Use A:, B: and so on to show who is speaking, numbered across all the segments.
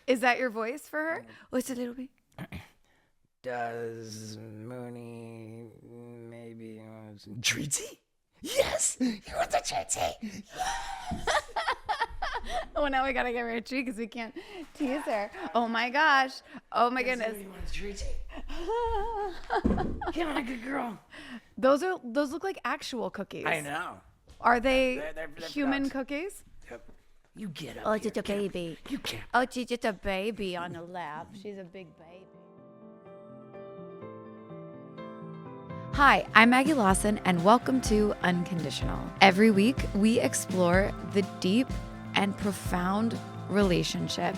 A: Is that your voice for her? What's a little bit?
B: Does Mooney maybe treaty? Yes, you want the treaty.
A: Oh, now we gotta get rid of Tree because we can't tease her. Oh my gosh. Oh my goodness.
B: You want a treaty? Come on, good girl.
A: Those look like actual cookies.
B: I know.
A: Are they
B: They're
A: human
B: products.
A: cookies?
B: Yep. You get up.
A: Oh,
B: here.
A: it's just a baby.
B: You can't.
A: Oh, she's just a baby on the lap. She's a big baby. Hi, I'm Maggie Lawson, and welcome to Unconditional. Every week, we explore the deep and profound relationship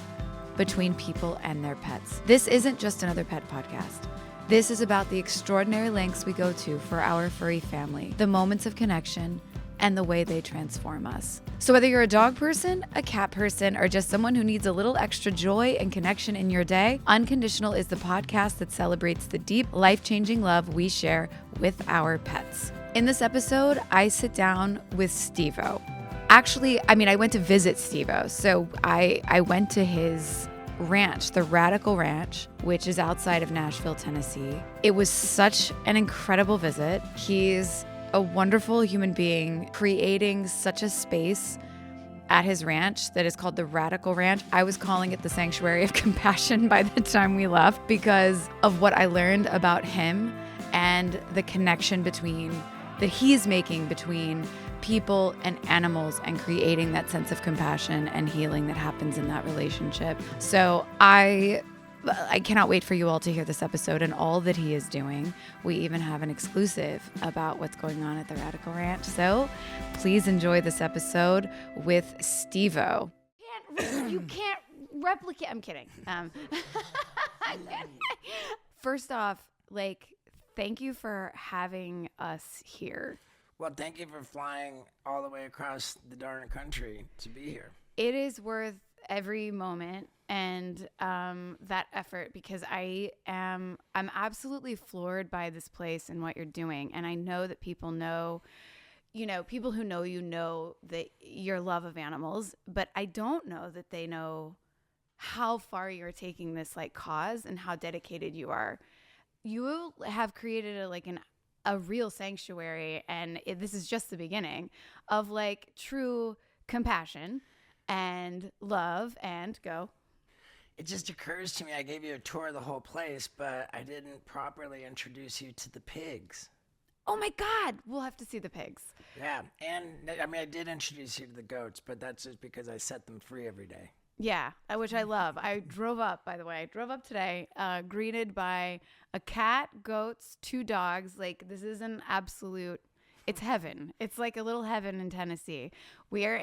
A: between people and their pets. This isn't just another pet podcast. This is about the extraordinary lengths we go to for our furry family, the moments of connection, and the way they transform us. So whether you're a dog person, a cat person, or just someone who needs a little extra joy and connection in your day, Unconditional is the podcast that celebrates the deep, life-changing love we share with our pets. In this episode, I sit down with Steve-O. Actually, I went to visit Steve-O. So I went to his ranch, the Radical Ranch, which is outside of Nashville, Tennessee. It was such an incredible visit. He's a wonderful human being creating such a space at his ranch that is called the Radical Ranch. I was calling it the Sanctuary of Compassion by the time we left because of what I learned about him and the connection that he's making between people and animals and creating that sense of compassion and healing that happens in that relationship. So I cannot wait for you all to hear this episode and all that he is doing. We even have an exclusive about what's going on at the Radical Ranch. So please enjoy this episode with Steve-O. You can't replicate. I'm kidding. First off, thank you for having us here.
B: Well, thank you for flying all the way across the darn country to be here.
A: It is worth every moment and that effort because I'm absolutely floored by this place and what you're doing. And I know that people know, people who know you know that your love of animals, but I don't know that they know how far you're taking this cause and how dedicated you are. You have created a real sanctuary, and this is just the beginning of true compassion and love and go.
B: It just occurs to me, I gave you a tour of the whole place, but I didn't properly introduce you to the pigs.
A: Oh my God, we'll have to see the pigs.
B: Yeah, and I did introduce you to the goats, but that's just because I set them free every day.
A: Yeah, which I love. I drove up today, greeted by a cat, goats, 2 dogs. This is an absolute, it's heaven. It's like a little heaven in Tennessee. We're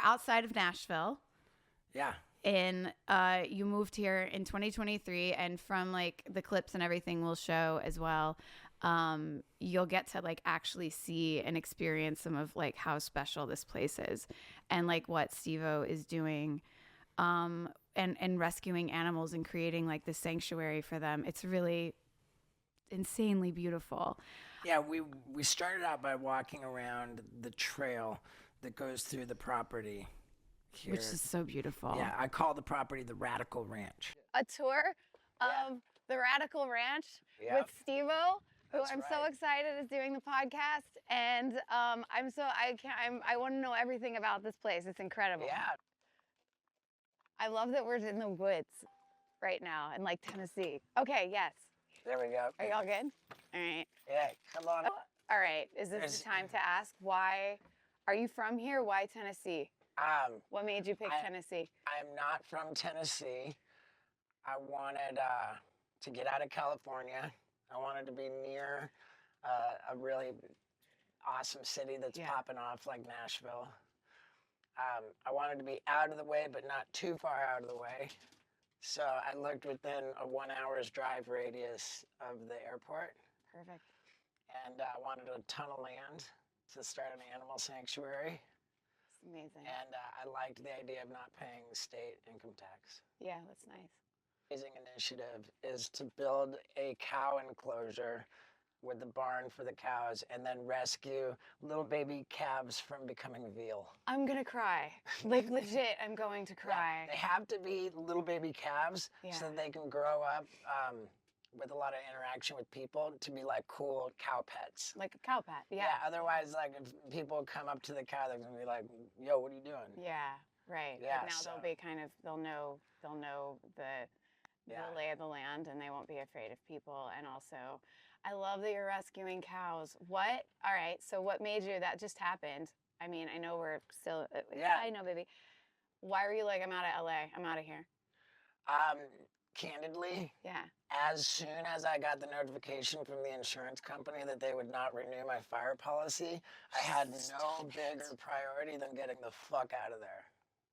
A: outside of Nashville.
B: Yeah.
A: And you moved here in 2023, and from the clips and everything we'll show as well, you'll get to actually see and experience some of how special this place is and what Steve-O is doing. And rescuing animals and creating this sanctuary for them. It's really insanely beautiful.
B: Yeah, we started out by walking around the trail that goes through the property here.
A: Which is so beautiful.
B: Yeah, I call the property the Radical Ranch.
A: A tour of the Radical Ranch with Steve-O, who I'm so excited is doing the podcast, and I want to know everything about this place. It's incredible.
B: Yeah.
A: I love that we're in the woods right now in Tennessee. Okay, yes.
B: There we go.
A: Are y'all good? All right.
B: Yeah, come on.
A: All right. Is this the time to ask why? Are you from here? Why Tennessee? What made you pick Tennessee?
B: I'm not from Tennessee. I wanted to get out of California. I wanted to be near a really awesome city that's popping off like Nashville. I wanted to be out of the way, but not too far out of the way. So I looked within a 1 hour's drive radius of the airport.
A: Perfect.
B: And I wanted a ton of land to start an animal sanctuary.
A: It's amazing.
B: And I liked the idea of not paying state income tax.
A: Yeah, that's nice.
B: Amazing initiative is to build a cow enclosure with the barn for the cows and then rescue little baby calves from becoming veal.
C: I'm gonna cry. Like legit, I'm going to cry.
B: Yeah, they have to be little baby calves so that they can grow up with a lot of interaction with people to be like cool cow pets.
C: Like a cow pet, yeah.
B: Otherwise, like if people come up to the cow, they're gonna be like, "Yo, what are you doing?"
C: Yeah, right.
B: Yeah,
C: But now they'll be kind of they'll know the lay of the land, and they won't be afraid of people. And also, I love that you're rescuing cows. What? All right. So what made you? That just happened. I mean, I know we're still. I know, baby. Why were you like, I'm out of LA. I'm out of here.
B: Candidly,
C: Yeah.
B: as soon as I got the notification from the insurance company that they would not renew my fire policy, I had no bigger priority than getting the fuck out of there.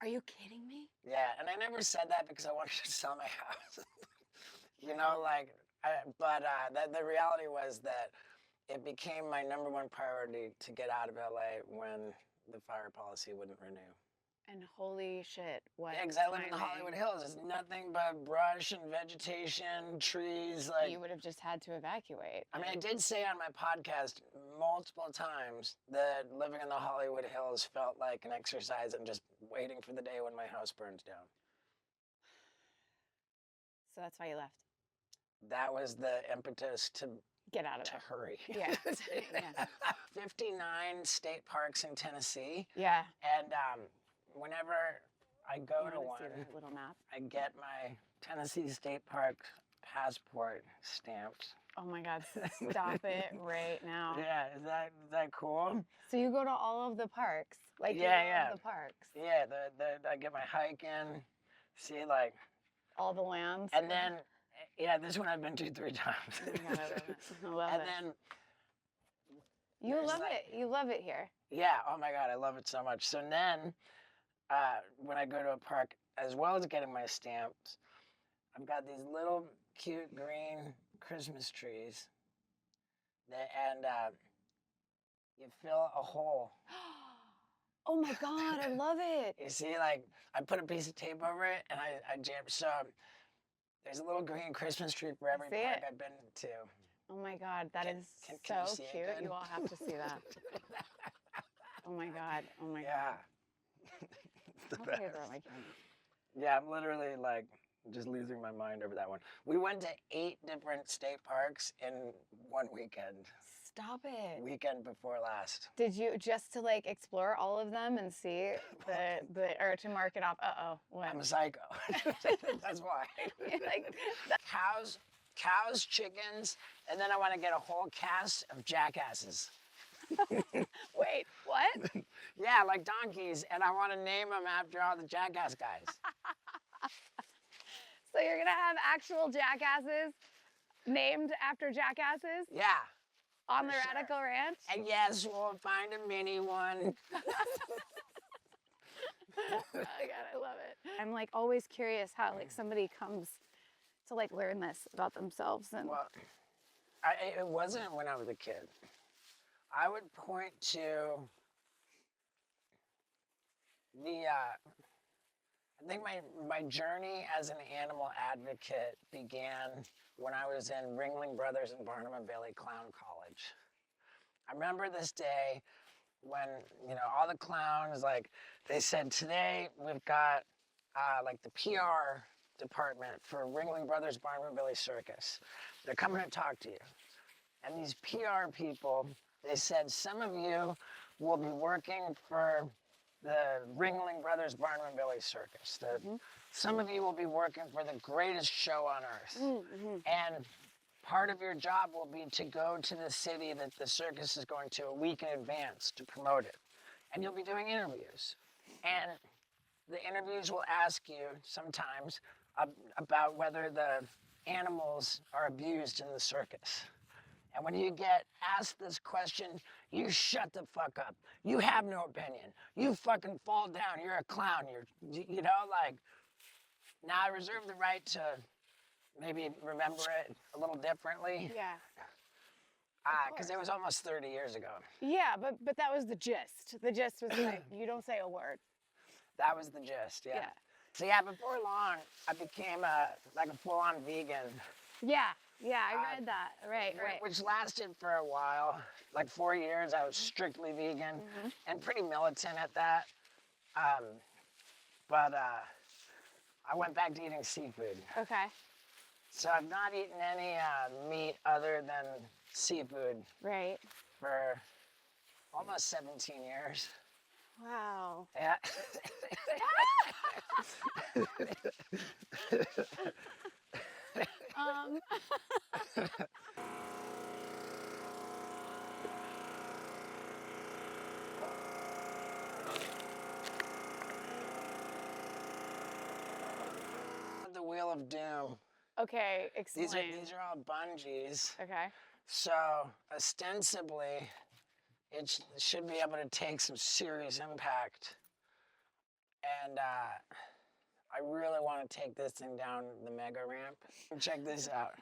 C: Are you kidding me?
B: Yeah, and I never said that because I wanted to sell my house. You know, like, the reality was that it became my number one priority to get out of LA when the fire policy wouldn't renew.
C: And holy shit, what?
B: Yeah, because I live in the Hollywood Hills. It's nothing but brush and vegetation, trees. Like
C: you would have just had to evacuate.
B: I mean, I did say on my podcast multiple times that living in the Hollywood Hills felt like an exercise in just waiting for the day when my house burns down.
C: So that's why you left.
B: That was the impetus to
C: get out of there.
B: To hurry.
C: Yeah. Yeah.
B: 59 state parks in Tennessee.
C: Yeah.
B: And whenever I go to one,
C: little map.
B: I get my Tennessee State Park passport stamped.
C: Oh my God, stop it right now.
B: Yeah, is that cool?
C: So you go to all of the parks? Like
B: yeah.
C: The parks?
B: Yeah, I get my hike in, see like
C: all the lands.
B: And then this one I've been to 3 times.
C: I love it.
B: And then
C: you love it. You love it here.
B: Yeah, oh my God, I love it so much. So then when I go to a park, as well as getting my stamps, I've got these little cute green Christmas trees and you fill a hole.
C: Oh my God, I love it.
B: You see, like, I put a piece of tape over it and I jammed. So there's a little green Christmas tree for every park I've been to.
C: Oh my God, that is so cute. You all have to see that. Oh my God. Oh my God.
B: Yeah.
C: Okay, girl, I can't.
B: Yeah, I'm literally like just losing my mind over that one. We went to 8 different state parks in one weekend.
C: Stop it.
B: Weekend before last.
C: Did you just to like explore all of them and see or to mark it off? What?
B: I'm a psycho. That's why.
C: Like
B: cows, chickens, and then I want to get a whole cast of jackasses.
C: Wait, what?
B: Yeah, like donkeys, and I want to name them after all the jackass guys.
C: So you're gonna have actual jackasses named after jackasses?
B: Yeah.
C: On the Radical Ranch?
B: And yes, we'll find a mini one.
C: Oh God, I love it. I'm like always curious how like somebody comes to like learn this about themselves and.
B: Well, it wasn't when I was a kid. I would point to I think my journey as an animal advocate began when I was in Ringling Brothers and Barnum and Bailey Clown College. I remember this day when, all the clowns, like, they said, today we've got, like, the PR department for Ringling Brothers Barnum and Bailey Circus. They're coming to talk to you. And these PR people, they said, some of you will be working for the Ringling Brothers Barnum and Bailey Circus. Some of you will be working for the greatest show on earth. And part of your job will be to go to the city that the circus is going to a week in advance to promote it. And you'll be doing interviews. And the interviews will ask you sometimes about whether the animals are abused in the circus. And when you get asked this question, you shut the fuck up. You have no opinion. You fucking fall down. You're a clown. Now I reserve the right to maybe remember it a little differently.
C: Yeah.
B: Because it was almost 30 years ago.
C: Yeah, but that was the gist. The gist was like, you don't say a word.
B: That was the gist, yeah. So yeah, before long, I became a full-on vegan.
C: Yeah. Yeah, I read that. Right.
B: Which lasted for a while, like 4 years. I was strictly vegan and pretty militant at that. But I went back to eating seafood.
C: Okay.
B: So I've not eaten any meat other than seafood
C: Right.
B: for almost 17 years.
C: Wow.
B: Yeah. The Wheel of Doom.
C: Okay, explain.
B: These are all bungees.
C: Okay.
B: So ostensibly, it should be able to take some serious impact. And I really want to take this thing down the mega ramp. Check this out.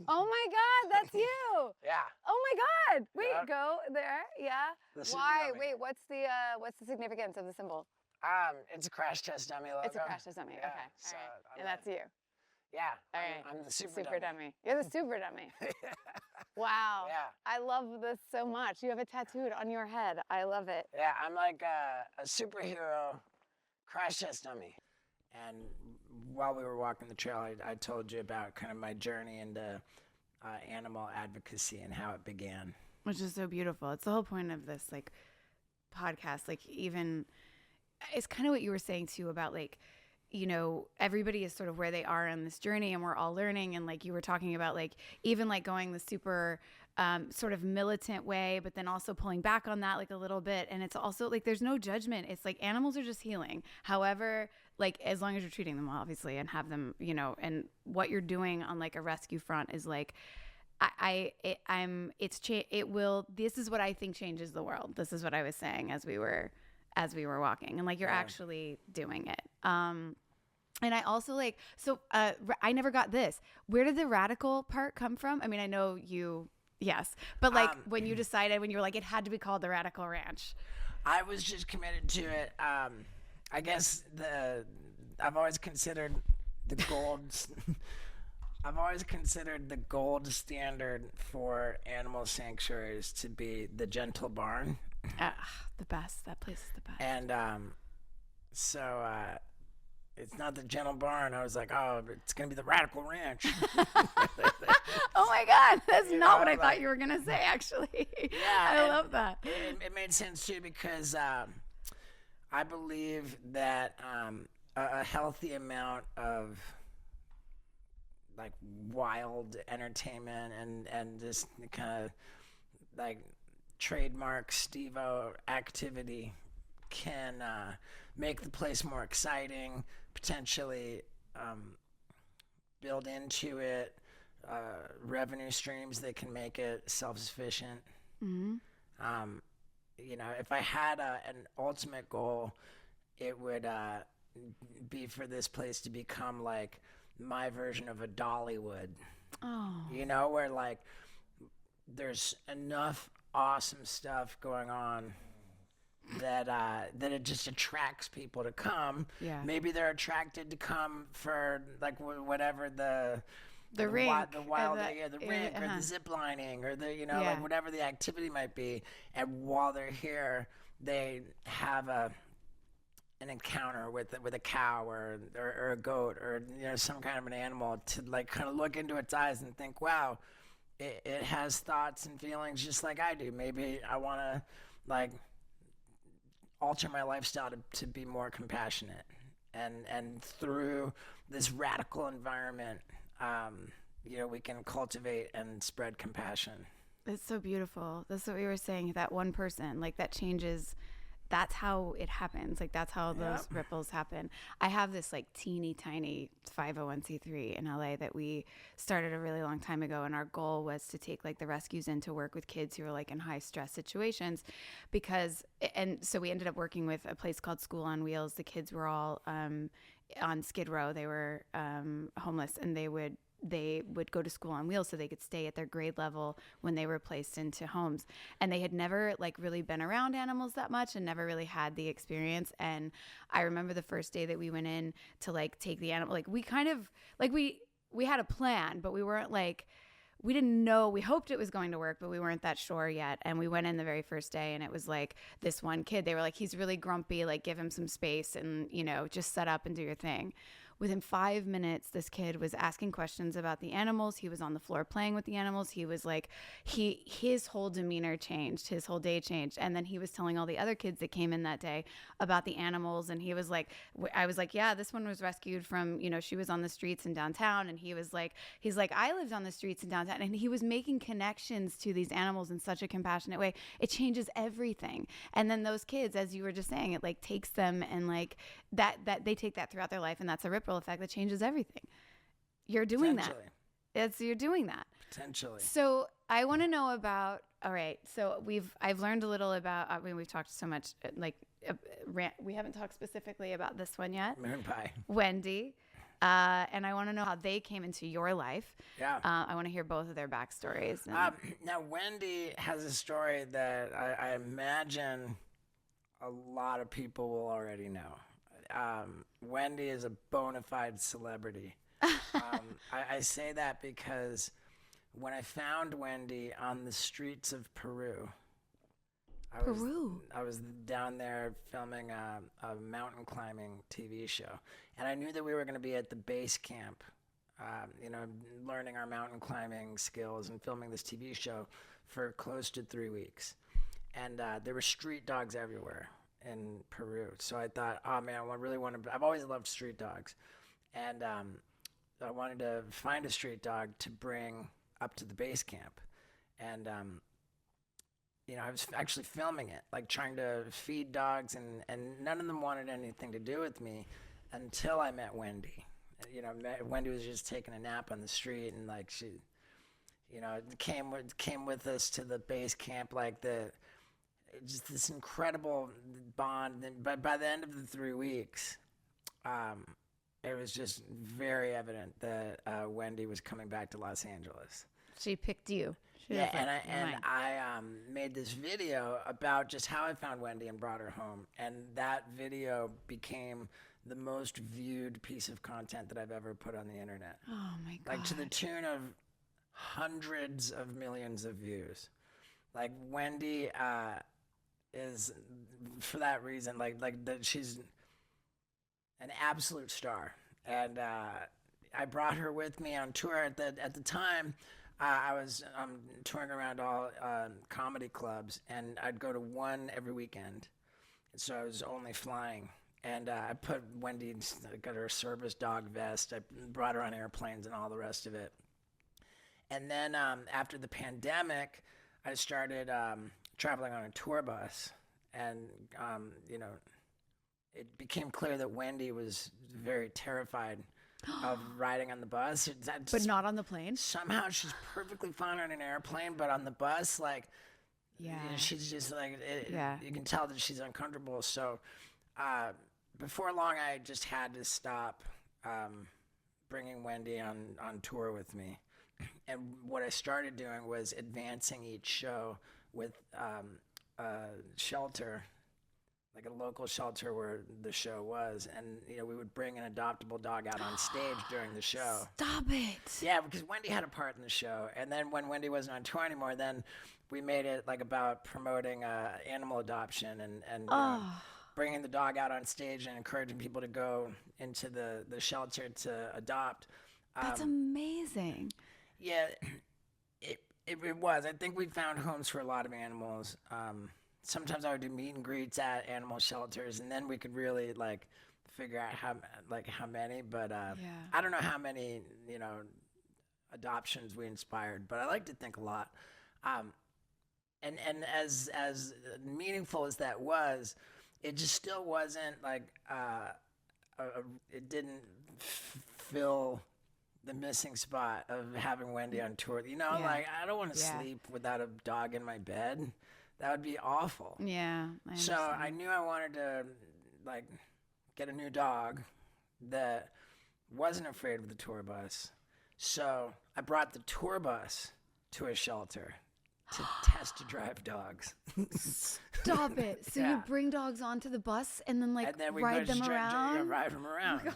C: Oh my God, that's you.
B: Yeah.
C: Oh my God. Wait,
B: Yeah.
C: Go there. Yeah.
B: The super
C: Why?
B: dummy.
C: Wait, what's the significance of the symbol?
B: It's a crash test dummy logo.
C: It's a crash test dummy.
B: Yeah,
C: Okay.
B: so
C: All right.
B: I'm
C: And that's you.
B: Yeah.
C: All right.
B: I'm the super
C: Super dummy. You're the super dummy. Wow.
B: Yeah.
C: I love this so much. You have it tattooed on your head. I love it.
B: Yeah, I'm like a superhero crash test dummy. And while we were walking the trail, I told you about kind of my journey into animal advocacy and how it began.
A: Which is so beautiful. It's the whole point of this like podcast. Like even it's kind of what you were saying too about like, you know, everybody is sort of where they are on this journey and we're all learning. And like you were talking about like even like going the super sort of militant way, but then also pulling back on that like a little bit. And it's also like there's no judgment. It's like animals are just healing. However, like as long as you're treating them well, obviously, and have them, you know, and what you're doing on like a rescue front is like this is what I think changes the world. This is what I was saying as we were walking, and like you're actually doing it. And I also like, so I never got this. Where did the radical part come from? I mean, I know you, yes, but like when you decided, when you were like, it had to be called the Radical Ranch.
B: I was just committed to it. I guess I've always considered the gold. I've always considered the gold standard for animal sanctuaries to be the Gentle Barn.
A: The best. That place is the best.
B: And so it's not the Gentle Barn. I was like, oh, it's going to be the Radical Ranch.
A: Oh my God. That's not what I thought you were going to say, actually.
B: Yeah.
A: I love that.
B: It made sense too because I believe that a healthy amount of like wild entertainment and this kind of like trademark Steve-O activity can make the place more exciting, potentially build into it revenue streams that can make it self-sufficient.
A: Mm-hmm.
B: You know, if I had an ultimate goal, it would be for this place to become like my version of a Dollywood.
A: Oh.
B: You know, where like there's enough awesome stuff going on that it just attracts people to come.
A: Yeah.
B: Maybe they're attracted to come for like whatever the
A: rink,
B: or the zip lining or the like whatever the activity might be, and while they're here they have an encounter with a cow or a goat or some kind of an animal to like kind of look into its eyes and think, wow, it has thoughts and feelings just like I do. Maybe I want to like alter my lifestyle to be more compassionate, and through this radical environment we can cultivate and spread compassion.
A: It's so beautiful. That's what we were saying, that one person, like that changes. That's how it happens. Like that's how those ripples happen. I have this like teeny tiny 501c3 in LA that we started a really long time ago. And our goal was to take like the rescues in to work with kids who are like in high stress situations and so we ended up working with a place called School on Wheels. The kids were all on Skid Row. They were homeless, and they would go to School on Wheels so they could stay at their grade level when they were placed into homes. And they had never like really been around animals that much and never really had the experience. And I remember the first day that we went in to like take the animal, like we kind of like we
C: we had a plan, but we weren't like, we didn't know, we hoped it was going to work, but we weren't that sure yet. And we went in the very first day and it was like this one kid, they were like, he's really grumpy, like give him some space and, you know, just set up and do your thing. Within 5 minutes, this kid was asking questions about the animals. He was on the floor playing with the animals. He was like, his whole demeanor changed. His whole day changed. And then he was telling all the other kids that came in that day about the animals. And he was like, I was like, yeah, this one was rescued from, you know, she was on the streets in downtown. And he's like, I lived on the streets in downtown. And he was making connections to these animals in such a compassionate way. It changes everything. And then those kids, as you were just saying, it like takes them and like that they take that throughout their life. And that's a ripple effect that changes everything. You're doing that. You're doing that.
B: Potentially.
C: So I want to know about, all right, so I've learned a little about, I mean, we've talked so much, we haven't talked specifically about this one yet.
B: Moon pie.
C: Wendy. And I want to know how they came into your life.
B: Yeah.
C: I want to hear both of their backstories.
B: Now, Wendy has a story that I imagine a lot of people will already know. Wendy is a bona fide celebrity. I say that because when I found Wendy on the streets of Peru, I was down there filming a mountain climbing TV show, and I knew that we were going to be at the base camp, learning our mountain climbing skills and filming this TV show for close to 3 weeks, and there were street dogs everywhere in Peru. So I thought, oh man, I've always loved street dogs. And I wanted to find a street dog to bring up to the base camp. And, I was actually filming it, like trying to feed dogs and none of them wanted anything to do with me until I met Wendy. Wendy was just taking a nap on the street and like she, came with us to the base camp, like just this incredible bond. But by the end of the 3 weeks, it was just very evident that Wendy was coming back to Los Angeles.
C: She picked you.
B: I made this video about just how I found Wendy and brought her home. And that video became the most viewed piece of content that I've ever put on the internet.
C: Oh my God.
B: Like to the tune of hundreds of millions of views. Like Wendy is, for that reason, she's an absolute star. And I brought her with me on tour at the time. I was touring around all comedy clubs, and I'd go to one every weekend. And so I was only flying. And I put Wendy, got her service dog vest. I brought her on airplanes and all the rest of it. And then after the pandemic, I started traveling on a tour bus, and it became clear that Wendy was very terrified of riding on the bus.
C: But not on the plane?
B: Somehow she's perfectly fine on an airplane, but on the bus, she's just like, you can tell that she's uncomfortable. So before long, I just had to stop bringing Wendy on tour with me. And what I started doing was advancing each show with a shelter, like a local shelter where the show was. And, we would bring an adoptable dog out on stage during the show.
C: Stop it.
B: Yeah, because Wendy had a part in the show. And then when Wendy wasn't on tour anymore, then we made it like about promoting animal adoption and bringing the dog out on stage and encouraging people to go into the shelter to adopt.
C: That's amazing.
B: Yeah, it was. I think we found homes for a lot of animals. Sometimes I would do meet and greets at animal shelters, and then we could really figure out how many. But I don't know how many adoptions we inspired, but I like to think a lot. And as meaningful as that was, it just still wasn't it didn't fill the missing spot of having Wendy on tour. I don't want to sleep without a dog in my bed. That would be awful.
C: Yeah.
B: So I knew I wanted to get a new dog that wasn't afraid of the tour bus. So I brought the tour bus to a shelter to test drive dogs.
A: Stop it. So
B: Yeah.
A: you bring dogs onto the bus and then like
B: And then we
A: ride them around?
B: Ride them around.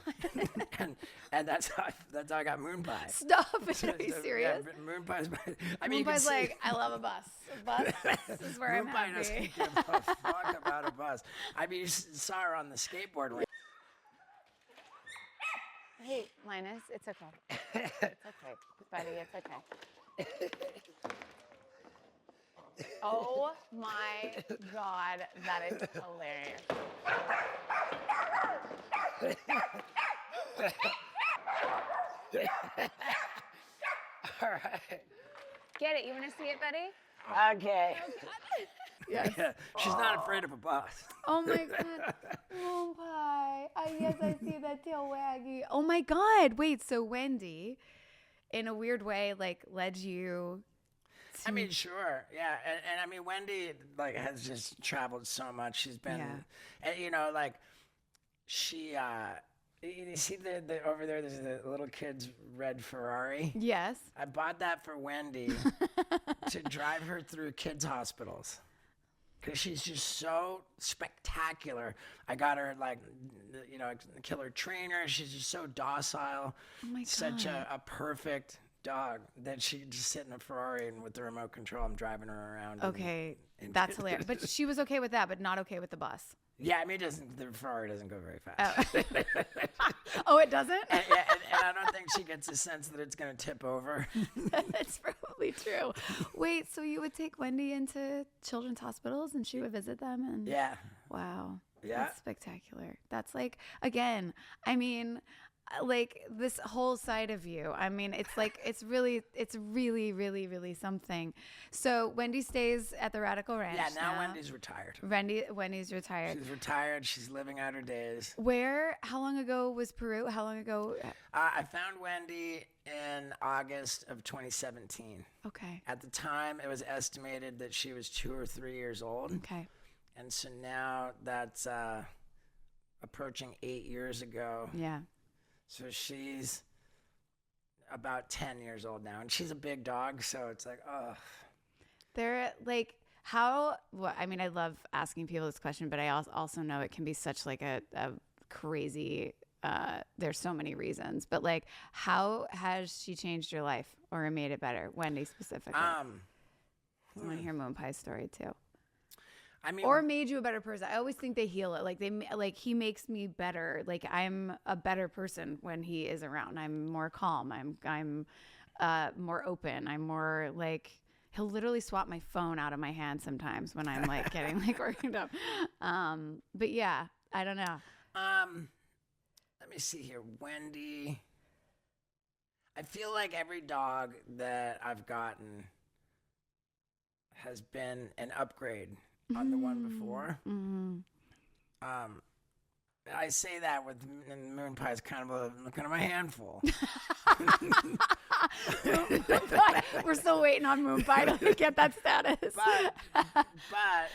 B: and that's how I got Moon Pie.
A: Stop it. Are you serious?
B: Yeah, Moon Pie's
A: Moon Pie's like, I love a bus. A bus is where I'm
B: Moon Pie
A: happy.
B: doesn't give a fuck about a bus. I mean, you saw her on the skateboard.
C: Hey, Linus, it's okay. It's okay, buddy, it's okay. Oh my God, that is hilarious.
B: All right.
C: Get it? You want to see it, buddy?
B: Okay.
A: Yes.
B: Yeah, she's not afraid of a bus.
A: Oh my God. Moon Pie. Yes, I see that tail waggy. Oh my God. Wait, so Wendy, in a weird way, like led you
B: I mean, sure, yeah, and I mean, Wendy like has just traveled so much. She's been, and you know, like she, you see the over there. There's the little kid's red Ferrari.
A: Yes.
B: I bought that for Wendy to drive her through kids' hospitals. Because she's just so spectacular. I got her, like, you know, a killer trainer. She's just so docile.
A: Oh my God.
B: Such a perfect dog that she just sit in a Ferrari and with the remote control, I'm driving her around.
A: Okay, that's hilarious. But she was okay with that, but not okay with the bus.
B: Yeah, I mean, the Ferrari doesn't go very fast.
A: Oh, oh it doesn't?
B: and I don't think she gets a sense that it's going to tip over.
A: That's probably true. Wait, so you would take Wendy into children's hospitals and she would visit them? And
B: Yeah.
A: Wow.
B: Yeah.
A: That's spectacular. That's like, again, I mean, like this whole side of you. I mean, it's like, it's really, really something. So Wendy stays at the Radical Ranch.
B: Yeah, now Wendy's retired.
A: Wendy's retired.
B: She's retired. She's living out her days.
A: How long ago was Peru? How long ago?
B: I found Wendy in August of 2017.
A: Okay.
B: At the time, it was estimated that she was 2 or 3 years old.
A: Okay.
B: And so now that's approaching 8 years ago.
A: Yeah.
B: So she's about 10 years old now, and she's a big dog, so it's like, oh.
A: They're like, I mean, I love asking people this question, but I also know it can be such like a crazy, there's so many reasons, but like, how has she changed your life or made it better? Wendy specifically. I want to hear Moon Pie's story too.
B: I mean,
A: or made you a better person. I always think they heal it. Like he makes me better. Like I'm a better person when he is around. I'm more calm. I'm more open. I'm more like, he'll literally swap my phone out of my hand sometimes when I'm like getting like worked up. But yeah, I don't know.
B: Let me see here. Wendy. I feel like every dog that I've gotten has been an upgrade on the one before.
A: Mm-hmm.
B: I say that with Moon Pie's kind of a handful.
A: We're still waiting on Moon Pie to get that status.
B: But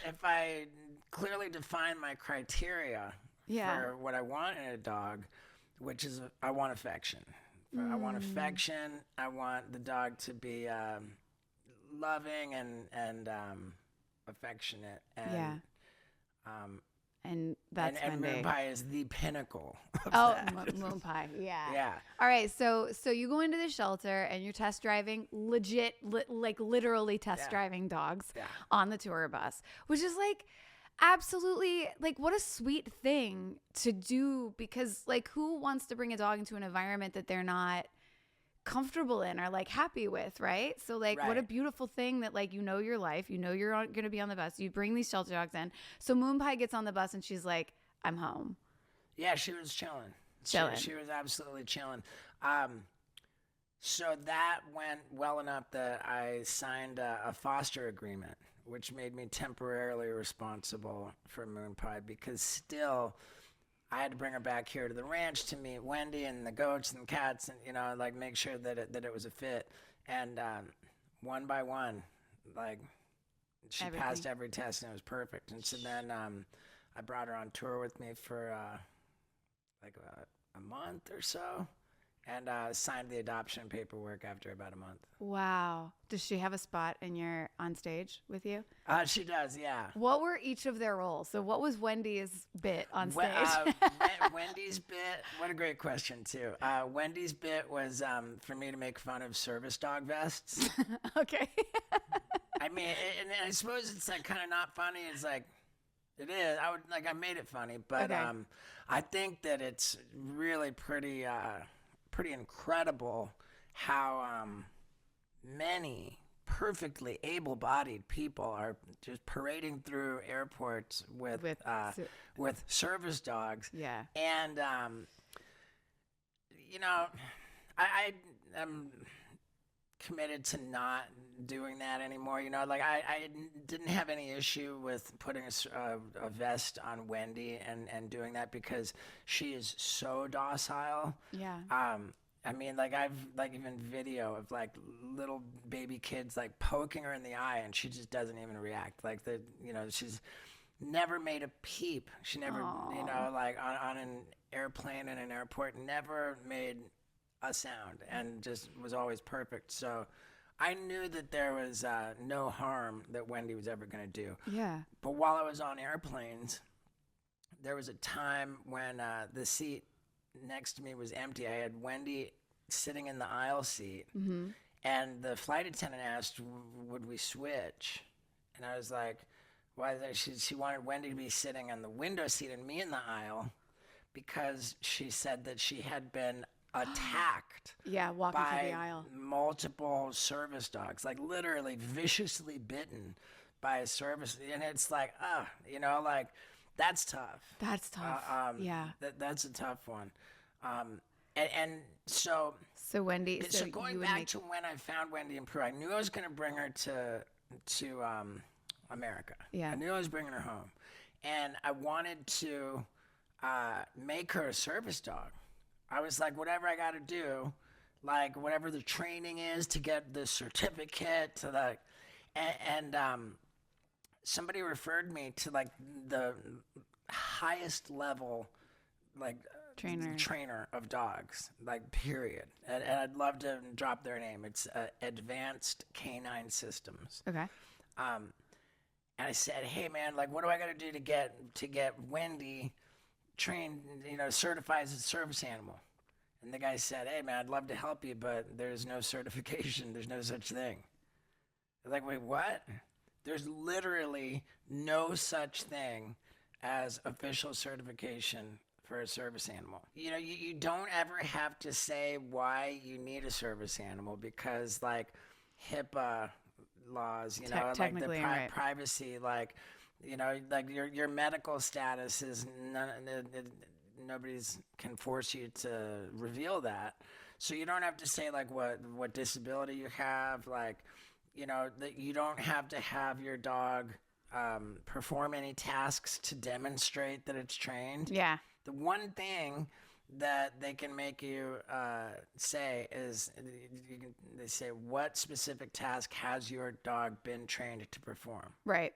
B: if I clearly define my criteria for what I want in a dog, which is I want affection. I want affection. I want the dog to be loving and affectionate. And,
A: and that's
B: and Moon Pie is the pinnacle of that.
A: Moon Pie, yeah.
B: Yeah.
A: All right, so you go into the shelter and you're test driving literally test driving dogs on the tour bus, which is like absolutely like what a sweet thing to do, because like who wants to bring a dog into an environment that they're not comfortable in or like happy with, right? So like what a beautiful thing that like your life, you're going to be on the bus, you bring these shelter dogs in. So Moon Pie gets on the bus and she's like, I'm home.
B: Yeah, she was chilling. She was absolutely chilling. So that went well enough that I signed a foster agreement, which made me temporarily responsible for Moon Pie, because still I had to bring her back here to the ranch to meet Wendy and the goats and cats, and like make sure that it was a fit. And one by one, like she passed every test and it was perfect. And so then I brought her on tour with me for like a month or so, and signed the adoption paperwork after about a month.
A: Wow. Does she have a spot on stage with you?
B: She does, yeah.
A: What were each of their roles? So what was Wendy's bit on stage?
B: Wendy's bit, what a great question too. Wendy's bit was for me to make fun of service dog vests.
A: Okay.
B: I mean, and I suppose it's like kind of not funny. It's like, it is. I made it funny, but
A: Okay.
B: I think that it's really pretty incredible how many perfectly able-bodied people are just parading through airports with service dogs.
A: Yeah.
B: And I am committed to not doing that anymore. I didn't have any issue with putting a vest on Wendy and doing that because she is so docile.
A: Yeah.
B: I mean, I've even video of little baby kids poking her in the eye and she just doesn't even react. She's never made a peep. She never, on an airplane in an airport, never made a sound and just was always perfect. So I knew that there was no harm that Wendy was ever going to do.
A: Yeah.
B: But while I was on airplanes, there was a time when the seat next to me was empty. I had Wendy sitting in the aisle seat,
A: Mm-hmm.
B: and the flight attendant asked, would we switch? And I was like, why? She wanted Wendy to be sitting on the window seat and me in the aisle because she said that she had been attacked
A: walking
B: by
A: through the aisle.
B: multiple service dogs, literally viciously bitten by a service. And it's that's tough.
A: That's tough. Yeah.
B: That's a tough one. And so
A: Wendy,
B: so going back to when I found Wendy in Peru, I knew I was going to bring her to America.
A: Yeah.
B: I knew I was bringing her home, and I wanted to make her a service dog. I was like, whatever I got to do, whatever the training is to get the certificate to and somebody referred me to the highest level trainer of dogs, period. And I'd love to drop their name. It's Advanced Canine Systems.
A: Okay.
B: And I said, hey man, what do I got to do to get Wendy trained, certified as a service animal? And the guy said, hey man, I'd love to help you, but there's no certification. There's no such thing. I was like, wait, what? There's literally no such thing as official certification for a service animal. You don't ever have to say why you need a service animal because HIPAA laws,
A: technically, right.
B: Privacy, your medical status is nobody's can force you to reveal that. So you don't have to say what disability you have, that you don't have to have your dog perform any tasks to demonstrate that it's trained.
A: Yeah.
B: The one thing that they can make you say is they say, what specific task has your dog been trained to perform?
A: Right.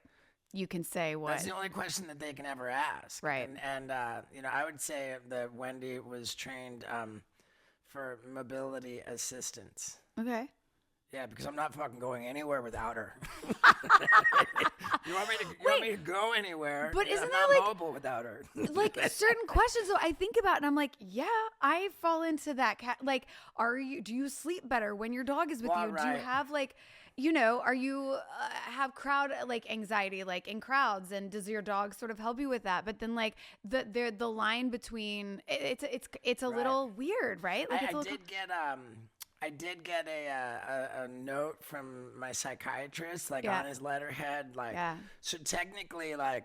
A: You can say what.
B: That's the only question that they can ever ask.
A: Right.
B: And I would say that Wendy was trained for mobility assistance.
A: Okay.
B: Yeah, because I'm not fucking going anywhere without her. You want me to go anywhere?
A: But isn't
B: I'm
A: that
B: not mobile without her?
A: Certain questions that I think about and I'm like, yeah, I fall into that do you sleep better when your dog is with you?
B: Right.
A: Do you have are you have crowd anxiety in crowds, and does your dog sort of help you with that? But then the line between it's a little weird, right?
B: I did get a note from my psychiatrist, on his letterhead, so technically, I'm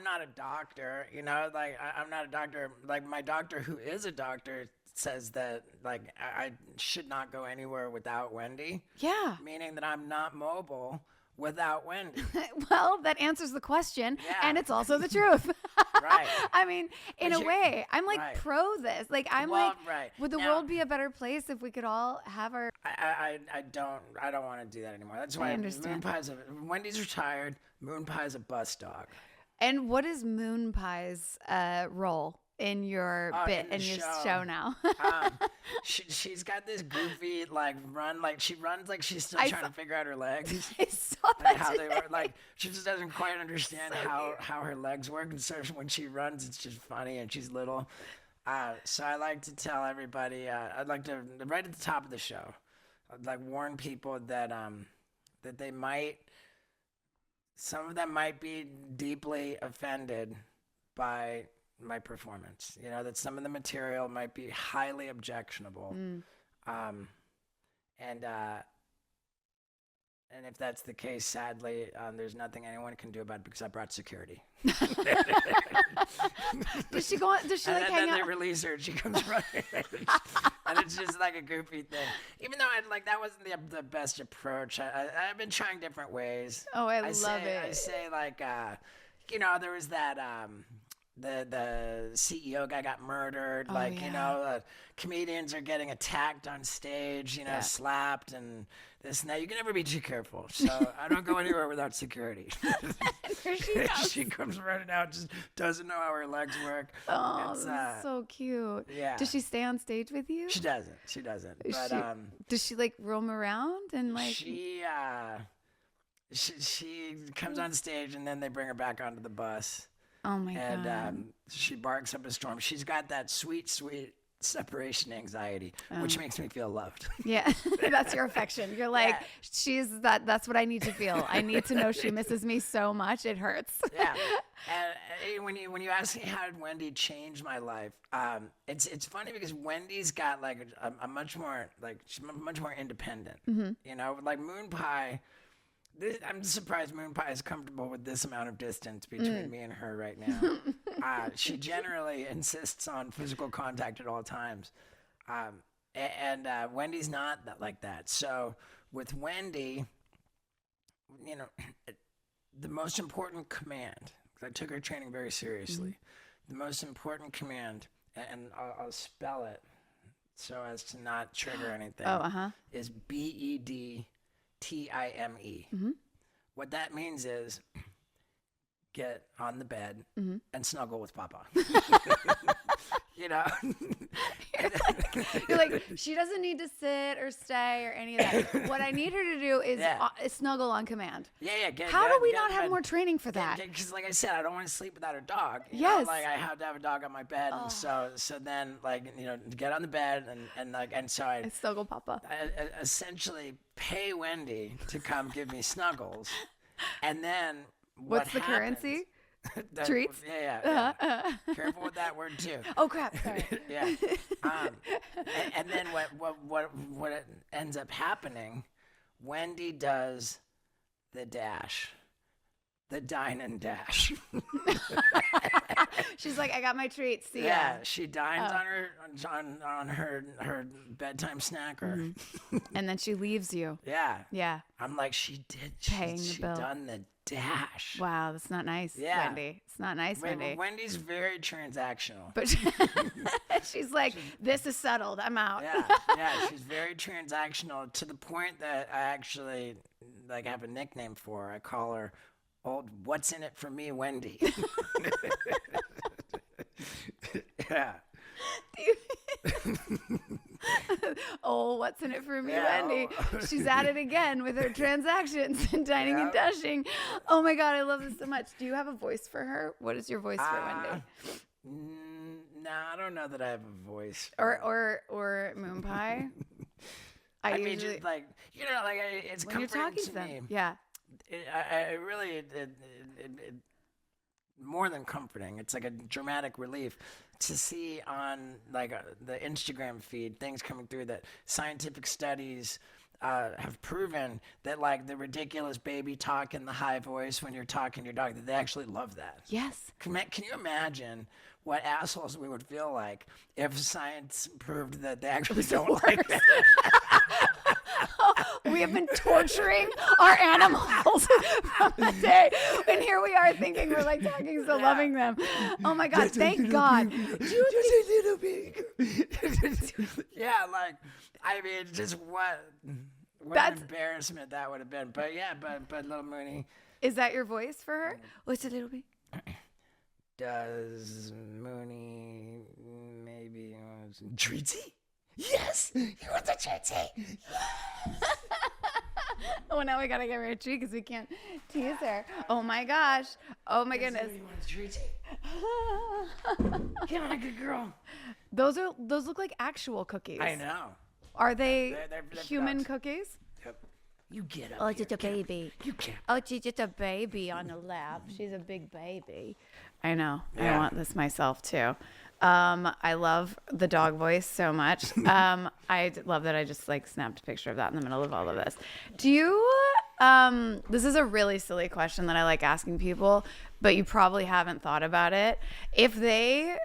B: not a doctor, I'm not a doctor. My doctor, who is a doctor, says that I should not go anywhere without Wendy.
A: Yeah.
B: Meaning that I'm not mobile without Wendy.
A: Well, that answers the question, and it's also the truth.
B: Right.
A: I mean, in a way, I'm pro this. Would the world be a better place if we could all have our...
B: I don't want to do that anymore. That's why Wendy's retired. Moon Pie's a bus dog.
A: And what is Moon Pie's role in your bit in your show now?
B: She's got this goofy run, she runs like she's still trying to figure out her legs.
A: I saw that
B: how they work. She just doesn't quite understand how her legs work, and so when she runs, it's just funny, and she's little. So I like to tell everybody. I'd like to right at the top of the show, I'd warn people that that they might. Some of them might be deeply offended by my performance. That some of the material might be highly objectionable. And if that's the case, sadly, there's nothing anyone can do about it because I brought security.
A: Does she go? Does she hang out?
B: And then they release her and she comes running. And it's just a goofy thing. Even though that wasn't the best approach. I've been trying different ways.
A: Oh, I love it.
B: I say there was that the CEO guy got murdered. Comedians are getting attacked on stage. Slapped and this and that. You can never be too careful. So I don't go anywhere without security. She comes running out, just doesn't know how her legs work.
A: Oh, that's so cute.
B: Yeah.
A: Does she stay on stage with you?
B: She doesn't. But
A: does she roam around and
B: She comes on stage and then they bring her back onto the bus.
A: Oh my God.
B: And she barks up a storm. She's got that sweet separation anxiety, which makes me feel loved.
A: Yeah, that's your affection. You're she's that's what I need to feel. I need to know she misses me so much it hurts.
B: Yeah. And when you ask me how did Wendy change my life, it's funny because Wendy's got a much more she's much more independent. Moon Pie. I'm surprised Moon Pie is comfortable with this amount of distance between me and her right now. She generally insists on physical contact at all times. And Wendy's not like that. So with Wendy, the most important command, because I took her training very seriously, the most important command, and I'll spell it so as to not trigger anything, is BEDTIME. What that means is get on the bed and snuggle with Papa.
A: You're she doesn't need to sit or stay or any of that. What I need her to do is snuggle on command.
B: Yeah.
A: How do we not have more training for that?
B: Because like I said, I don't want to sleep without a dog.
A: Yes.
B: I have to have a dog on my bed. And so then get on the bed and so I
A: snuggle Papa.
B: I essentially pay Wendy to come give me snuggles. And then
A: what's the currency? Treats?
B: Yeah. Careful with that word too.
A: Oh crap! Sorry.
B: Yeah. And then what ends up happening? Wendy does the dash, the dine and dash.
A: She's I got my treats. See ya.
B: Yeah, she dines on her bedtime snacker,
A: and then she leaves you.
B: Yeah. I'm she did. She done the dash.
A: Wow, that's not nice, Wendy. It's not nice, Wendy.
B: Wendy's very transactional.
A: But she's this is settled. I'm out.
B: Yeah, she's very transactional to the point that I actually have a nickname for her. I call her Old What's in It for Me, Wendy. Yeah.
A: Oh, what's in it for me, Wendy? She's at it again with her transactions and dining and dashing. Oh my God, I love this so much. Do you have a voice for her? What is your voice for Wendy?
B: No, I don't know that I have a voice.
A: Or Moon Pie.
B: I mean, just it's
A: when you're talking to me. Yeah.
B: I really more than comforting. It's a dramatic relief to see on the Instagram feed things coming through that scientific studies have proven that the ridiculous baby talk in the high voice when you're talking to your dog, that they actually love that.
A: Yes.
B: Can you imagine what assholes we would feel like if science proved that they actually don't like that?
A: We have been torturing our animals from the day, and here we are thinking we're talking so loving them. Oh my God! Thank God.
B: Just a little bit. Yeah, I mean, just what an embarrassment that would have been. But little Mooney.
A: Is that your voice for her? What's a little bit?
B: Does Mooney maybe treatsy? Yes, you want the treatsy.
C: Well, now we gotta get rid of treat because we can't tease her. Oh my gosh. Oh my goodness.
B: You want a treatsy? Come on, good girl.
C: Those look like actual cookies.
B: I know.
C: Are they
B: They're
C: human
B: dogs.
C: cookies?
B: Yep. You get up.
C: Oh, it's just a baby.
B: You can't.
C: Oh, she's just a baby on the lap. She's a big baby. I know.
B: Yeah.
C: I want this myself too. I love the dog voice so much. I love that I just like snapped a picture of that in the middle of all of this. Do you, this is a really silly question that I like asking people, but you probably haven't thought about it. If they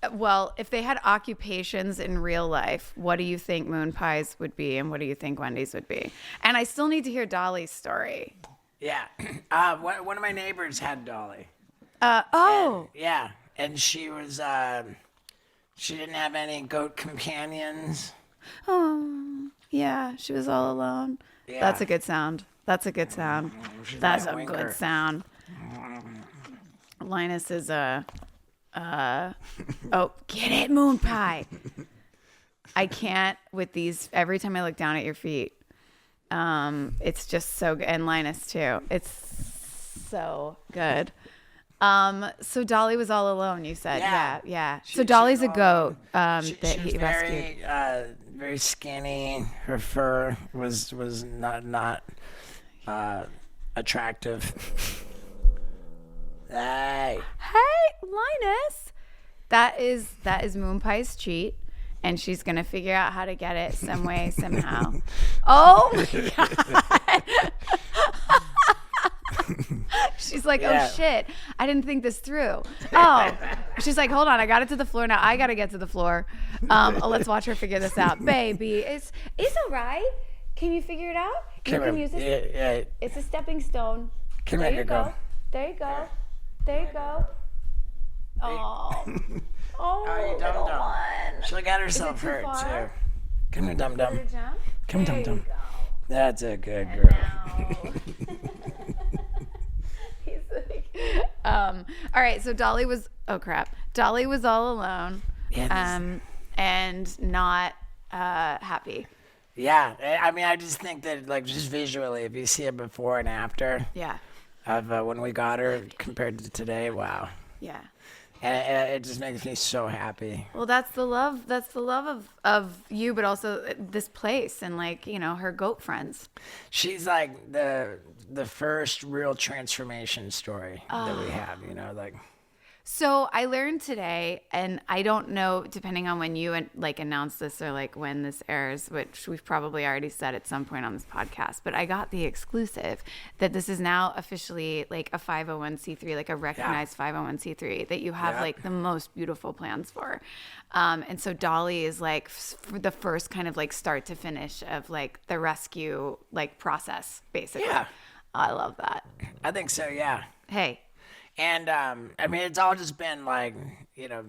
C: had occupations in real life, what do you think Moon Pies would be and what do you think Wendy's would be? And I still need to hear Dolly's story.
B: Yeah. One of my neighbors had Dolly.
C: Oh.
B: Yeah. And she was, she didn't have any goat companions.
C: Oh, yeah, she was all alone.
B: Yeah.
C: That's a good sound. That's a good sound. That's a
B: winker.
C: good sound. Linus is oh, get it, Moon Pie. I can't with these. Every time I look down at your feet, it's just so good. And Linus too. It's so good. So Dolly was all alone, you said. Yeah. So Dolly's a goat that
B: She
C: he
B: was
C: rescued.
B: very skinny. Her fur was not attractive. Hey.
C: Hey, Linus. That is Moon Pie's cheat, and she's gonna figure out how to get it some way, somehow. Oh my god. She's like,
B: Yeah.
C: oh shit, I didn't think this through. Oh, she's like, hold on, I got it to the floor now. I gotta get to the floor. Let's watch her figure this out, baby. It's all right. Can you figure it out? You
B: Come
C: can
B: here.
C: use this.
B: Yeah.
C: It's a stepping stone.
B: Come
C: There
B: here,
C: you
B: good
C: go.
B: girl.
C: There you go. There you go. Oh,
B: Oh, you
C: little
B: dum-dum.
C: one.
B: She'll get herself
C: too
B: hurt
C: far?
B: too. Come here, dum dum.
C: Wanna jump?
B: Come,
C: There
B: dum dum.
C: you go.
B: That's a good girl.
C: He's like, all right. So Dolly was, oh crap. Dolly was all alone,
B: Yeah,
C: and not happy.
B: Yeah, I mean, I just think that, like, just visually, if you see it before and after
C: Yeah.
B: of when we got her compared to today, wow.
C: Yeah.
B: And it just makes me so happy.
C: Well, that's the love. That's the love of you, but also this place and like, you know, her goat friends.
B: She's like the first real transformation story that we have, you know, like.
C: So I learned today, and I don't know, depending on when you like announce this or like when this airs, which we've probably already said at some point on this podcast, but I got the exclusive that this is now officially like a 501c3, like a recognized 501c3 that you have like the most beautiful plans for. And so Dolly is like the first kind of like start to finish of like the rescue like process, basically.
B: Yeah.
C: I love that.
B: I think so, yeah.
C: Hey.
B: And, I mean, it's all just been like, you know,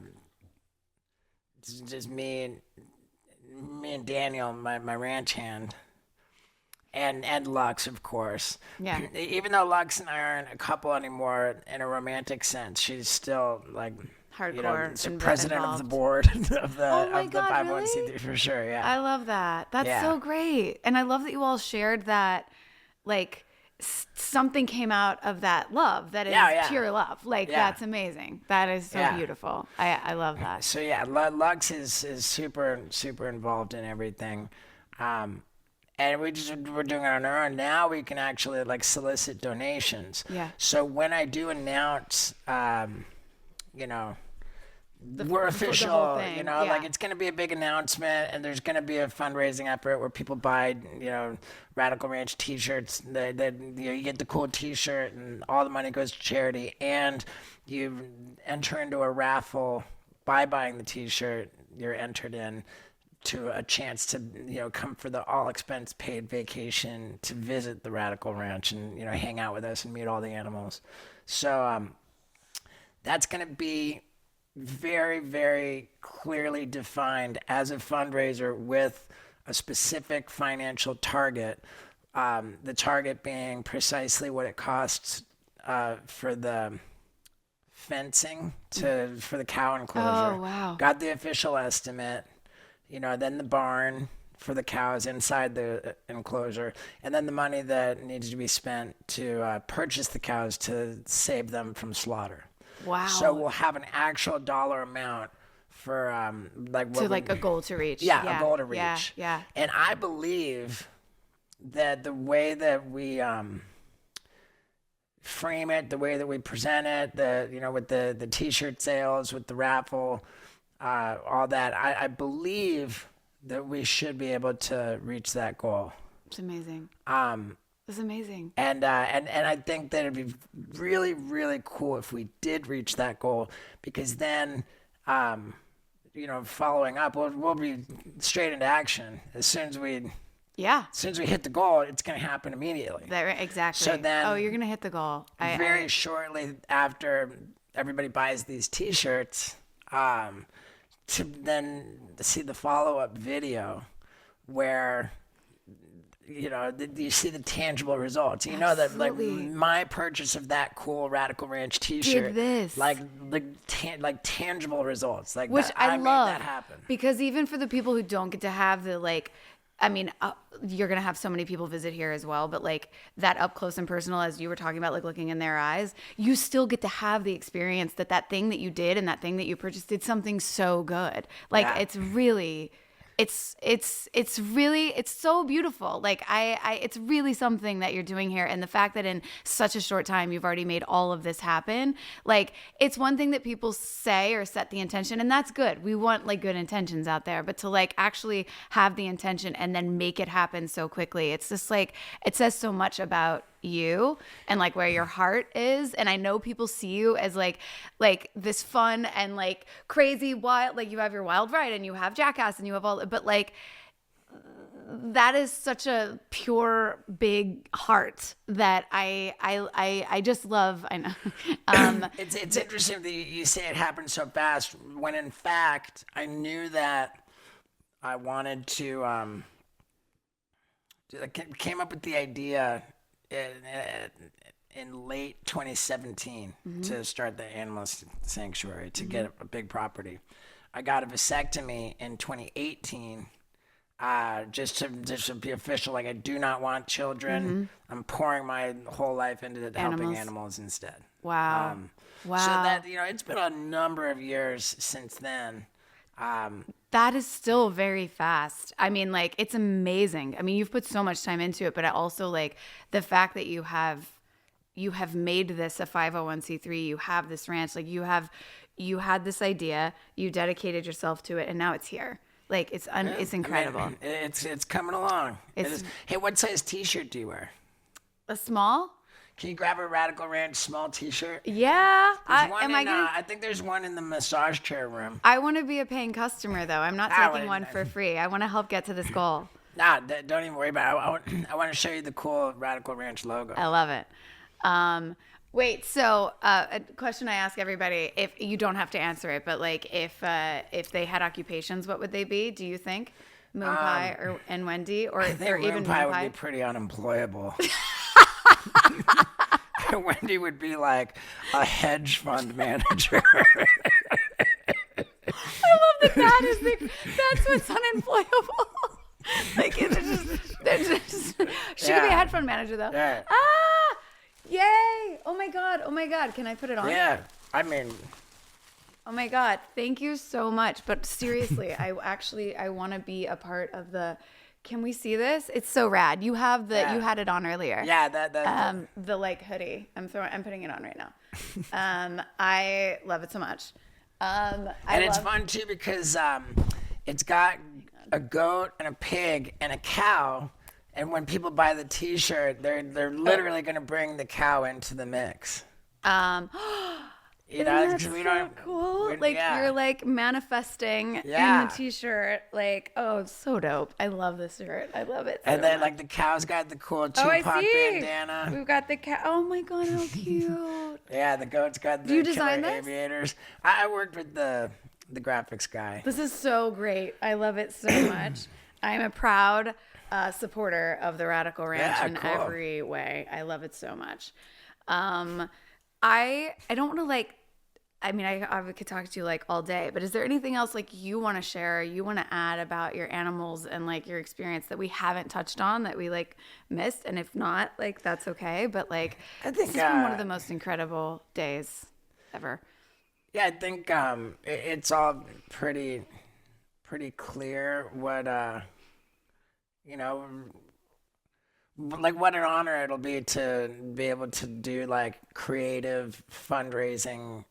B: just me and Daniel, my ranch hand, and Lux, of course.
C: Yeah.
B: Even though Lux and I aren't a couple anymore in a romantic sense, she's still like
C: Hardcore.
B: you know,
C: and
B: president
C: involved.
B: of the board of the
C: Oh my
B: of the
C: God,
B: 501c3
C: really?
B: for sure. Yeah.
C: I love that. That's
B: Yeah.
C: so great. And I love that you all shared that, like, something came out of that love that is
B: Yeah.
C: pure love. Like,
B: Yeah.
C: that's amazing. That is so
B: Yeah.
C: beautiful. I love that.
B: So yeah, Lux is super involved in everything, and we're doing it on our own. Now we can actually like solicit donations.
C: Yeah.
B: So when I do announce, you know, we're official.
C: thing,
B: You know,
C: yeah.
B: like it's going to be a big announcement, and there's going to be a fundraising effort where people buy, you know, Radical Ranch T-shirts. That you know, you get the cool T-shirt, and all the money goes to charity, and you enter into a raffle by buying the T-shirt. You're entered in to a chance to, you know, come for the all expense paid vacation to visit the Radical Ranch and, you know, hang out with us and meet all the animals. So that's going to be very, very clearly defined as a fundraiser with a specific financial target. The target being precisely what it costs for the fencing for the cow enclosure.
A: Oh, wow.
B: Got the official estimate, then the barn for the cows inside the enclosure, and then the money that needs to be spent to purchase the cows to save them from slaughter.
A: Wow.
B: So we'll have an actual dollar amount for
A: a goal to reach.
B: Yeah, a goal to reach.
A: Yeah.
B: And I believe that the way that we frame it, the way that we present it, with the t-shirt sales, with the raffle, all that, I believe that we should be able to reach that goal.
A: It's amazing. It's amazing.
B: And I think that it'd be really, really cool if we did reach that goal, because then, following up, we'll be straight into action as soon as we hit the goal. It's going to happen immediately.
A: Exactly.
B: So then,
A: you're going to hit the goal.
B: Very shortly after everybody buys these T-shirts, to then see the follow-up video where you see the tangible results. That like my purchase of that cool Radical Ranch T-shirt
A: did this,
B: like tangible results, like
A: which
B: that,
A: I love,
B: made that happen.
A: Because even for the people who don't get to have the you're going to have so many people visit here as well, but that up close and personal, as you were talking about, looking in their eyes, you still get to have the experience that thing that you did and that thing that you purchased did something so good. It's really, it's so beautiful. It's really something that you're doing here. And the fact that in such a short time, you've already made all of this happen. It's one thing that people say or set the intention, and that's good. We want good intentions out there, but to actually have the intention and then make it happen so quickly. It's just it says so much about you and where your heart is. And I know people see you as this fun and crazy wild, you have your wild ride and you have Jackass and you have all, but that is such a pure big heart that I just love. I know.
B: It's interesting that you say it happened so fast, when in fact I knew that I wanted to came up with the idea in late 2017 to start the animal sanctuary, to get a big property. I got a vasectomy in 2018, just to be official. I do not want children. I'm pouring my whole life into helping animals instead.
A: Wow. Wow.
B: So that, it's been a number of years since then.
A: That is still very fast. I mean, it's amazing. I mean, you've put so much time into it, but I also the fact that you have made this a 501c3. You have this ranch. You had this idea. You dedicated yourself to it, and now it's here. It's incredible.
B: I mean, it's coming along. Hey, what size T-shirt do you wear?
A: A small?
B: Can you grab a Radical Ranch small T-shirt?
A: Yeah.
B: I think there's one in the massage chair room.
A: I want to be a paying customer, though. I'm not taking one for free. I want to help get to this goal.
B: Nah, don't even worry about it. I want to show you the cool Radical Ranch logo.
A: I love it. Wait, so a question I ask everybody, if you don't have to answer it, but if they had occupations, what would they be, do you think? Moon Pie and Wendy, or even
B: Moon Pie would be pretty unemployable. Wendy would be a hedge fund manager.
A: I love that's what's unemployable. She could be a hedge fund manager, though.
B: Yeah.
A: Yay! Oh my god! Can I put it on?
B: Yeah, I mean.
A: Oh my god! Thank you so much. But seriously, I want to be a part of the. Can we see this? It's so rad. You have you had it on earlier.
B: Yeah, that
A: the hoodie. I'm putting it on right now. I love it so much.
B: It's fun too because it's got a goat and a pig and a cow, and when people buy the T-shirt, they're literally going to bring the cow into the mix.
A: That's so cool. You're manifesting in the T-shirt. It's so dope. I love this shirt. I love it.
B: And then the cow's got the cool Tupac bandana.
A: We've got the cow. Oh my god, how cute.
B: Yeah, the goat's got the
A: Do you design
B: killer
A: this?
B: aviators. I worked with the graphics guy.
A: This is so great. I love it so much. I'm a proud supporter of the Radical Ranch in every way. I love it so much. I don't want to I mean, I could talk to you like all day, but is there anything else like you want to share, you want to add about your animals and like your experience that we haven't touched on that we like missed? And if not, like that's okay. But like,
B: I think
A: this has been one of the most incredible days ever.
B: Yeah, I think it's all pretty clear what you know, like what an honor it'll be to be able to do like creative fundraising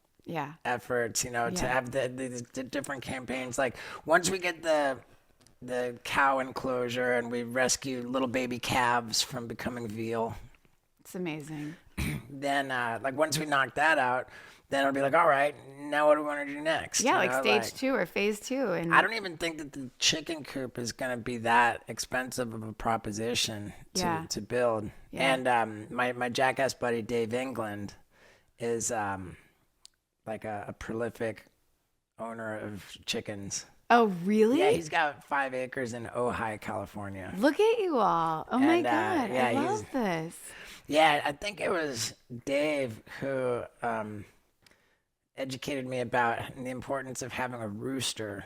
B: efforts, to have the different campaigns. Like once we get the cow enclosure and we rescue little baby calves from becoming veal,
A: it's amazing.
B: Then like once we knock that out, then it'll be like, all right, now what do we want to do next?
A: Yeah, like stage 2 or phase 2. And
B: I don't even think that the chicken coop is going to be that expensive of a proposition to build. Yeah. And my jackass buddy Dave England is like a prolific owner of chickens.
A: Oh, really?
B: Yeah, he's got 5 acres in Ojai, California.
A: Look at you all. Oh, my God. I love this.
B: Yeah, I think it was Dave who educated me about the importance of having a rooster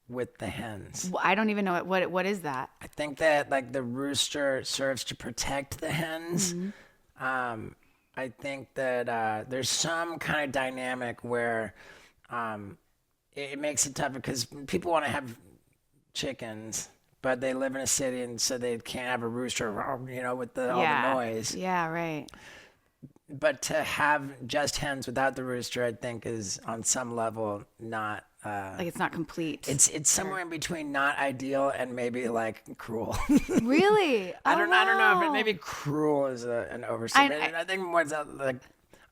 B: with the hens.
A: Well, I don't even know what is that.
B: I think that like the rooster serves to protect the hens. Mm-hmm. I think that there's some kind of dynamic where it makes it tough because people want to have chickens, but they live in a city and so they can't have a rooster, with all the noise.
A: Yeah, right.
B: But to have just hens without the rooster, I think, is on some level not
A: like it's not complete.
B: It's somewhere in between not ideal and maybe like cruel.
A: Really?
B: I don't know if maybe cruel is an overstatement. I think more like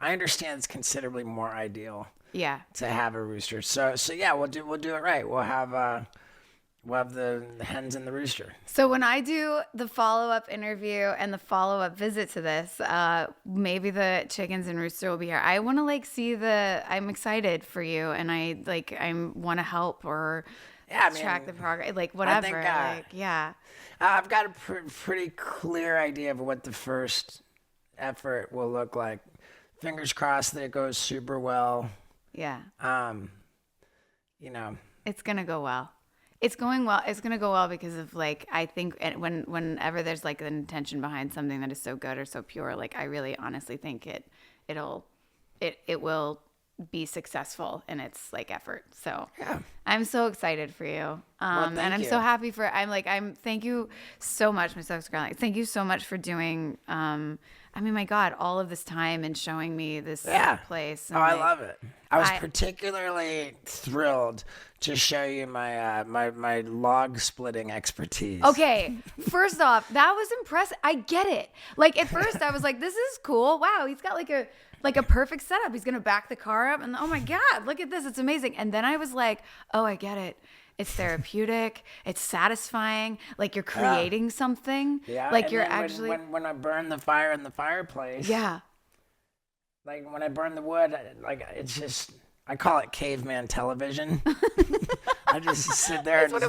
B: I understand it's considerably more ideal.
A: Yeah.
B: To have a rooster. So yeah, we'll do it right. We'll have the hens and the rooster.
A: So when I do the follow-up interview and the follow-up visit to this, maybe the chickens and rooster will be here. I want to see I'm excited for you and I want to help or track the progress, whatever. I think,
B: I've got a pretty clear idea of what the first effort will look like. Fingers crossed that it goes super well.
A: Yeah.
B: It's
A: going to go well. It's going well. It's going to go well because of I think whenever there's an intention behind something that is so good or so pure, I really honestly think it will be successful in its effort. So I'm so excited for you. And I'm so happy thank you so much, Ms. Oxcar. Thank you so much for doing, my God, all of this time and showing me this place. And
B: I love it. I was particularly thrilled to show you my my log splitting expertise.
A: Okay, first off, that was impressive. I get it. At first I was like, this is cool. Wow, he's got a perfect setup. He's gonna back the car up and oh my God, look at this. It's amazing. And then I was like, oh, I get it. It's therapeutic. It's satisfying. You're creating something.
B: Yeah.
A: You're actually
B: when I burn the fire in the fireplace.
A: Yeah.
B: When I burn the wood, it's just I call it caveman television. I just sit there and look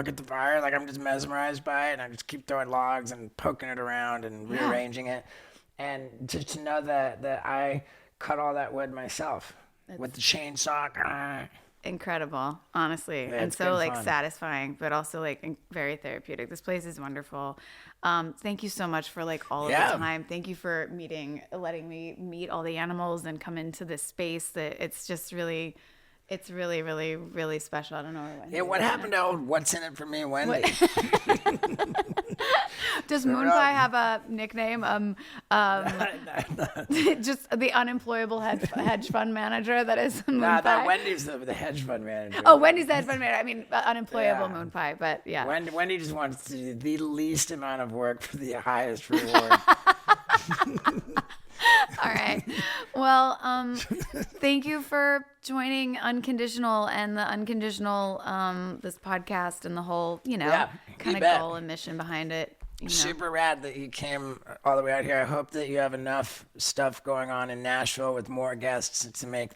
B: at the fire I'm just mesmerized by it, and I just keep throwing logs and poking it around and rearranging it, and just to know that I cut all that wood myself with the chainsaw.
A: Incredible, honestly, and so satisfying, but also very therapeutic. This place is wonderful. Thank you so much for all of the time. Thank you for letting me meet all the animals and come into this space. That it's just really, it's really, really, really special. I don't know.
B: What happened to old What's in It for Me, Wendy?
A: Does Moon Pie have a nickname? Just the unemployable hedge fund manager that is Moon Pie.
B: Wendy's the hedge fund manager.
A: Oh, Wendy's the hedge fund manager. Unemployable Moon Pie, but yeah.
B: Wendy just wants to do the least amount of work for the highest reward.
A: All right. Well, thank you for joining Unconditional and the Unconditional, this podcast and the whole, kind of goal and mission behind it.
B: Super rad that you came all the way out here. I hope that you have enough stuff going on in Nashville with more guests to make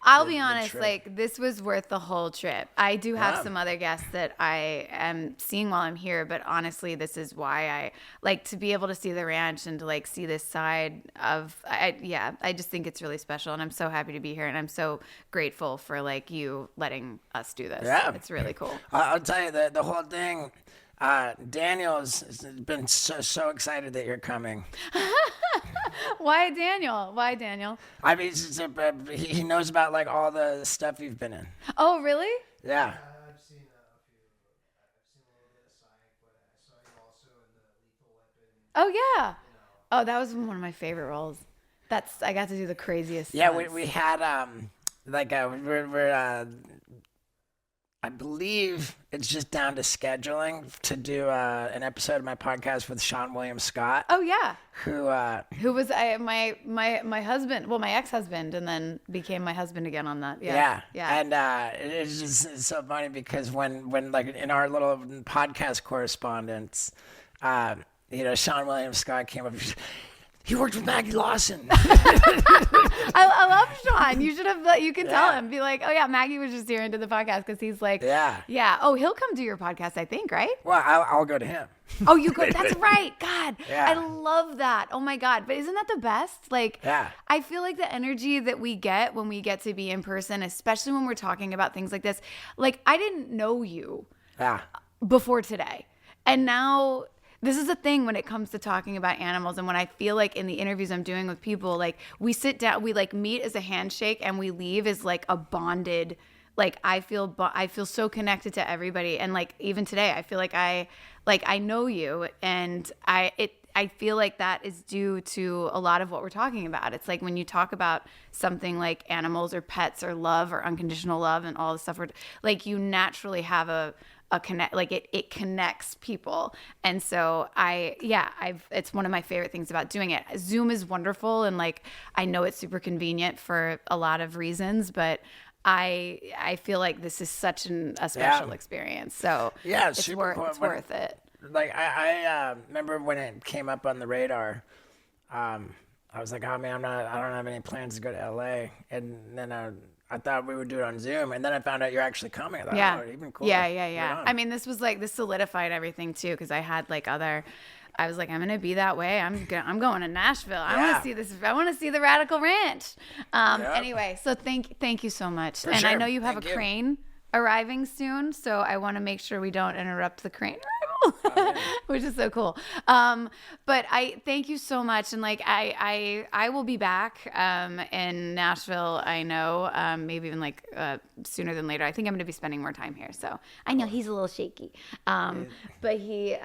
A: I'll be honest, like, this was worth the whole trip. I do have some other guests that I am seeing while I'm here, but honestly, this is why I like to be able to see the ranch and to like see this side of, I just think it's really special, and I'm so happy to be here, and I'm so grateful for like you letting us do this.
B: Yeah.
A: It's really cool.
B: I'll tell you the whole thing. Daniel's been so excited that you're coming.
A: Why Daniel?
B: I mean, he knows about like all the stuff you've been in.
A: Oh, really?
B: Yeah.
D: I've seen a few. I've seen a little bit of Psych, but I saw you also in the Lethal Weapon.
A: Oh yeah. Oh, that was one of my favorite roles. I got to do the craziest.
B: Yeah,
A: stunts.
B: we had we're I believe it's just down to scheduling to do an episode of my podcast with Sean William Scott.
A: Oh yeah.
B: Who
A: was my husband? Well, my ex-husband, and then became my husband again on that. Yeah.
B: And it's just so funny because when like in our little podcast correspondence, Sean William Scott came up. He worked with Maggie Lawson.
A: I love Sean. You should have. You can tell him. Be like, oh yeah, Maggie was just here and did the podcast because he's like, yeah. Oh, he'll come do your podcast, I think, right?
B: Well, I'll go to him.
A: Oh, you go. That's right. God,
B: Yeah.
A: I love that. Oh my God, but isn't that the best? Like,
B: Yeah.
A: I feel like the energy that we get when we get to be in person, especially when we're talking about things like this. Like, I didn't know you before today, and now. This is a thing when it comes to talking about animals, and when I feel like in the interviews I'm doing with people, like we sit down, we like meet as a handshake, and we leave as like a bonded. Like I feel so connected to everybody, and like even today, I feel like I know you, and I feel like that is due to a lot of what we're talking about. It's like when you talk about something like animals or pets or love or unconditional love and all the stuff, like you naturally have a connect, like it connects people. And so it's one of my favorite things about doing it. Zoom is wonderful, and like I know it's super convenient for a lot of reasons, but I feel like this is such a special experience. So it's worth it.
B: Like I remember when it came up on the radar, I was like, oh man, I don't have any plans to go to LA, and then I thought we would do it on Zoom, and then I found out you're actually coming. I thought, oh, even cooler.
A: Yeah. I mean, this solidified everything too, because I had like I was like, I'm gonna be that way. I'm going to Nashville. I want to see this. I want to see the Radical Ranch. Anyway, so thank you so much.
B: For
A: and
B: sure.
A: I know you have a crane arriving soon, so I want to make sure we don't interrupt the crane arrival, which is so cool. But I thank you so much, and like I will be back in Nashville. I know maybe even like sooner than later. I think I'm going to be spending more time here, so I know he's a little shaky, but he.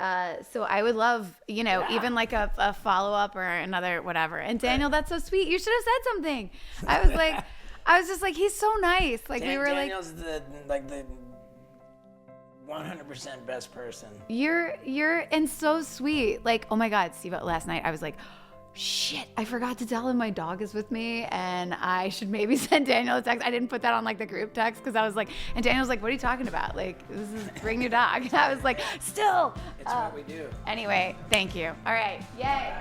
A: So I would love even like a follow up or another whatever. And Daniel, that's so sweet. You should have said something. I was just like, he's so nice. Like
B: Daniel's the 100% best person.
A: You're and so sweet. Like, oh my God, Steve, last night I was like, shit, I forgot to tell him my dog is with me, and I should maybe send Daniel a text. I didn't put that on like the group text because I was like, and Daniel's like, what are you talking about? Like, this is bring your dog. And I was like, still.
B: It's what we do.
A: Anyway, thank you. All right, yay.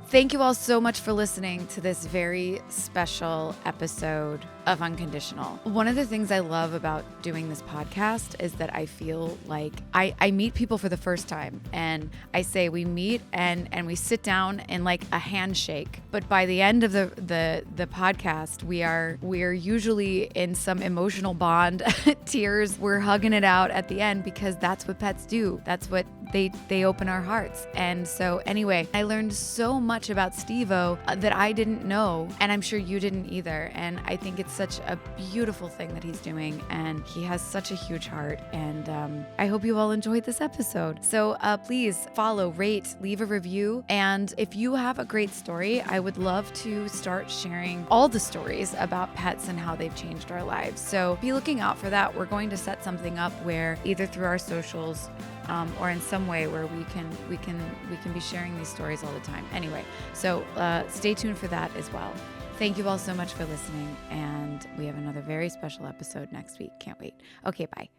A: Thank you all so much for listening to this very special episode of Unconditional. One of the things I love about doing this podcast is that I feel like I meet people for the first time, and I say we meet and we sit down in like a handshake. But by the end of the podcast, we are usually in some emotional bond, tears. We're hugging it out at the end because that's what pets do. That's what they open our hearts. And so anyway, I learned so much about Steve-O that I didn't know, and I'm sure you didn't either. And I think it's such a beautiful thing that he's doing, and he has such a huge heart. And I hope you all enjoyed this episode. So please follow, rate, leave a review. And if you have a great story, I would love to start sharing all the stories about pets and how they've changed our lives. So be looking out for that. We're going to set something up where either through our socials or in some way where we can be sharing these stories all the time. Anyway, so stay tuned for that as well. Thank you all so much for listening, and we have another very special episode next week. Can't wait. Okay, bye.